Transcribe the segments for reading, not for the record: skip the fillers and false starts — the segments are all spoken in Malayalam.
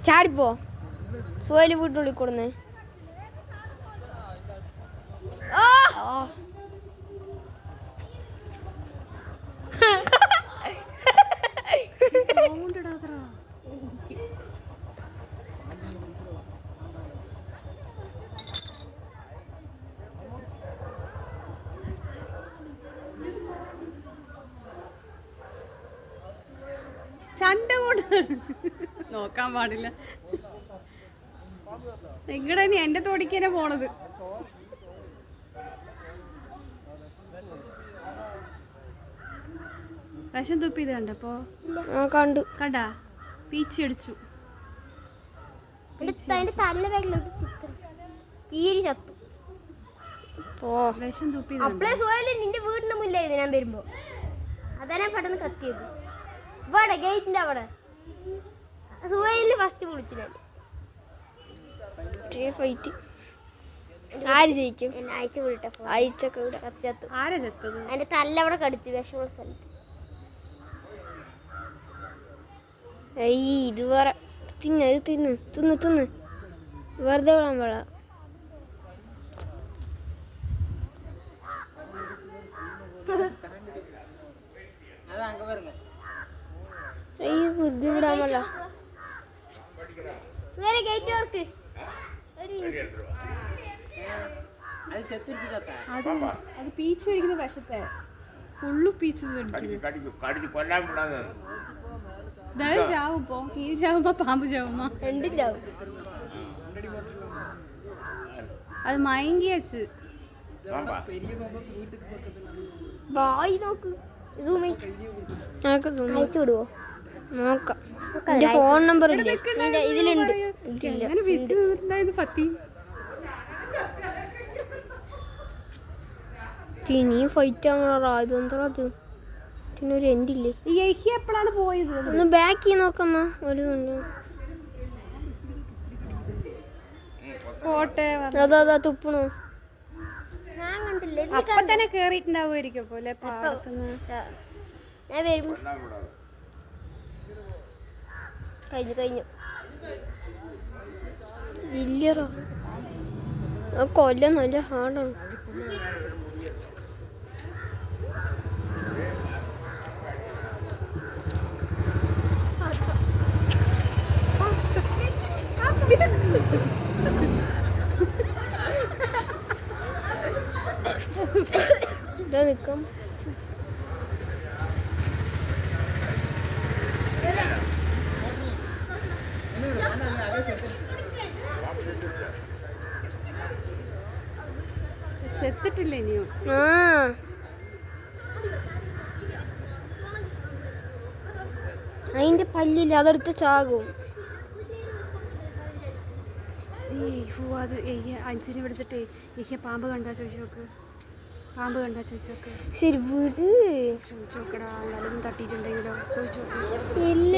ചാടിപ്പോ സോയില് വീട്ടുള്ളിൽ കൊടുന്നേ. ചണ്ട കൊണ്ട് നോക്കാൻ പാടില്ല. നിങ്ങളുടെ നീ എന്റെ തോടിക്കന്നെ പോണത്. വിഷം തുപ്പിയത് കണ്ടപ്പോ കണ്ടു. കണ്ടാ പീച്ചി അടിച്ചു. വിഷം തുപ്പിയത് നിന്റെ വീടിന്റെ മുന്നിലായിരുന്നു ഞാൻ വരുമ്പോ. അതാ ഞാൻ പെട്ടെന്ന് കത്തിയത്. ഇവിടെ ഗേറ്റിന്റെ അവിടെ സുഹൈലിന് ഫസ്റ്റ് വിളിച്ചു ഞാൻ. ആര് ജയിക്കും? എന്നെ അയച്ചു വിളിട്ടെ. അയച്ചൊക്കെ ചത്തത്. അതിന്റെ തല്ലവിടെ കടിച്ചു വിഷമുള്ള സ്ഥലത്ത്. ഇത് വേറെ തിന്ന് വെറുതെ വിടാൻ പാടാ. ബുദ്ധി വിടാൻ പാടില്ല. അത് പീച്ച് കഴിക്കുന്ന വിഷത്തെ ഫുള്ളു പീച്ച് ചാവും. ഇപ്പൊ പീച്ച് ചാവുമ്പോ പാമ്പ് ചാവുമ്പോ രണ്ടും ചാവും. അത് മയങ്കി വെച്ച് വായി നോക്ക്. അയച്ചു വിടുവോ? നോക്കാം. എന്റെ ഫോൺ നമ്പർ ഇല്ലേ ഇതിലുണ്ട്. തിനി ഫൈറ്റ് ആണോ ഇതെന്താ അത്? ഒരു എൻഡില്ലേ? എപ്പോഴാണ് പോയത്? ഒന്ന് ബാക്കി നോക്കമ്മ. ഒരു അതാ തുപ്പണോ? ഞാൻ കണ്ടില്ല. അപ്പൊ തന്നെ കേറിയിട്ടുണ്ടാവുമായിരിക്കും പോലെ പാടത്തുനിന്ന്. ഞാൻ വരുമ്പോ കഴിഞ്ഞു ഇല്ലറോ കൊല്ല നല്ല ഹാർഡാണ്. ഇതാ നിക്കാം. ചെത്തിട്ടില്ല ഇനിയോ? അതിന്റെ പല്ലില്ല, അതെടുത്ത് ചാകും. അത് അൻസിനെ വിളിച്ചിട്ടേ പാമ്പ് കണ്ടാ ചോദിച്ചോക്ക്. ശരി വീട് ചോദിച്ചോക്കടാ. നല്ലതും തട്ടിയിട്ടുണ്ടെങ്കിലോ ചോദിച്ചോക്ക്. ഇല്ല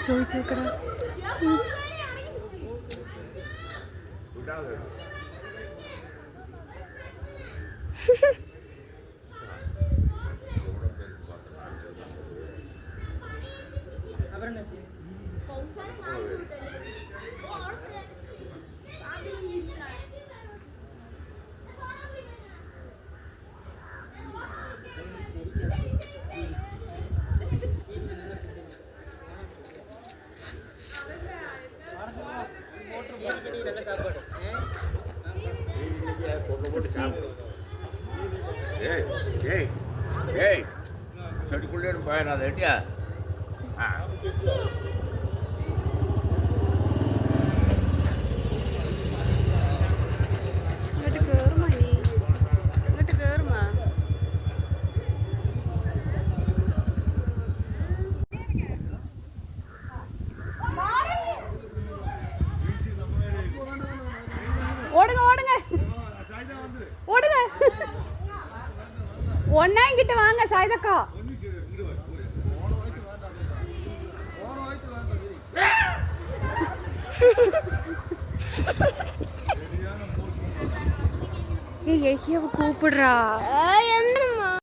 ചോദിച്ചോക്കടാ. ചെടിക്കുള്ളിൽ പോയാൽ കേട്ടിയാ? ஒன்னாங்கிட்ட வாங்க சாய்தக்கா. கூப்பிடுறா.